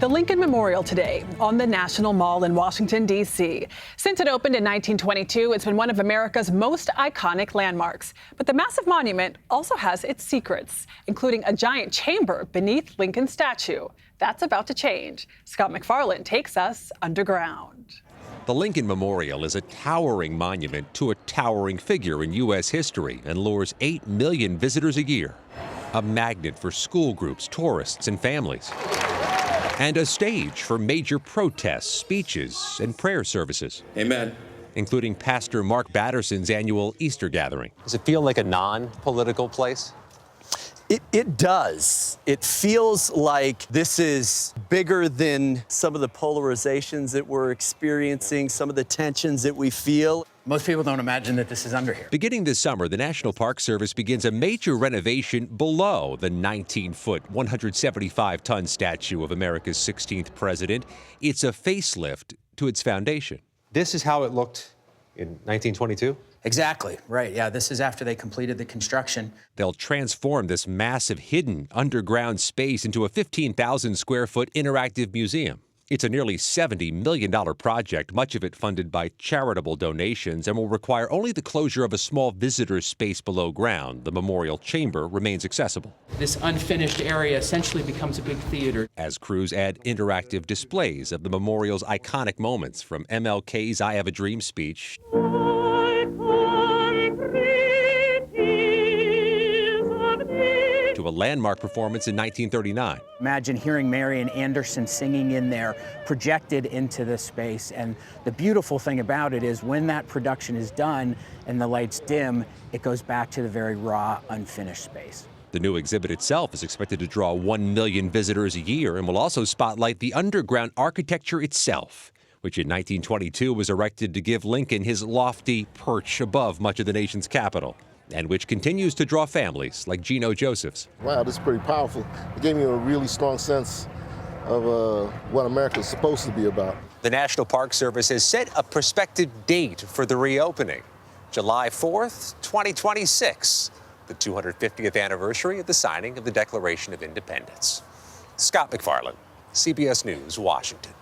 the Lincoln Memorial today on the National Mall in Washington, D.C. Since it opened in 1922, it's been one of America's most iconic landmarks. But the massive monument also has its secrets, including a giant chamber beneath Lincoln's statue. That's about to change. Scott MacFarlane takes us underground. The Lincoln Memorial is a towering monument to a towering figure in U.S. history and lures 8 million visitors a year. A magnet for school groups, tourists, and families. And a stage for major protests, speeches, and prayer services. Amen. Including Pastor Mark Batterson's annual Easter gathering. Does it feel like a non-political place? It does. It feels like this is bigger than some of the polarizations that we're experiencing, some of the tensions that we feel. Most people don't imagine that this is under here. Beginning this summer, the National Park Service begins a major renovation below the 19-foot, 175-ton statue of America's 16th president. It's a facelift to its foundation. This is how it looked in 1922? Exactly, right. Yeah, this is after they completed the construction. They'll transform this massive hidden underground space into a 15,000 square foot interactive museum. It's a nearly $70 million project, much of it funded by charitable donations, and will require only the closure of a small visitor space below ground. The memorial chamber remains accessible. This unfinished area essentially becomes a big theater. As crews add interactive displays of the memorial's iconic moments, from MLK's I Have a Dream speech to a landmark performance in 1939. Imagine hearing Marian Anderson singing in there, projected into this space. And the beautiful thing about it is when that production is done and the lights dim, it goes back to the very raw, unfinished space. The new exhibit itself is expected to draw 1 million visitors a year and will also spotlight the underground architecture itself, which in 1922 was erected to give Lincoln his lofty perch above much of the nation's capital, and which continues to draw families like Gino Josephs. Wow, this is pretty powerful. It gave me a really strong sense of what America is supposed to be about. The National Park Service has set a prospective date for the reopening, July 4th, 2026, the 250th anniversary of the signing of the Declaration of Independence. Scott MacFarlane, CBS News, Washington.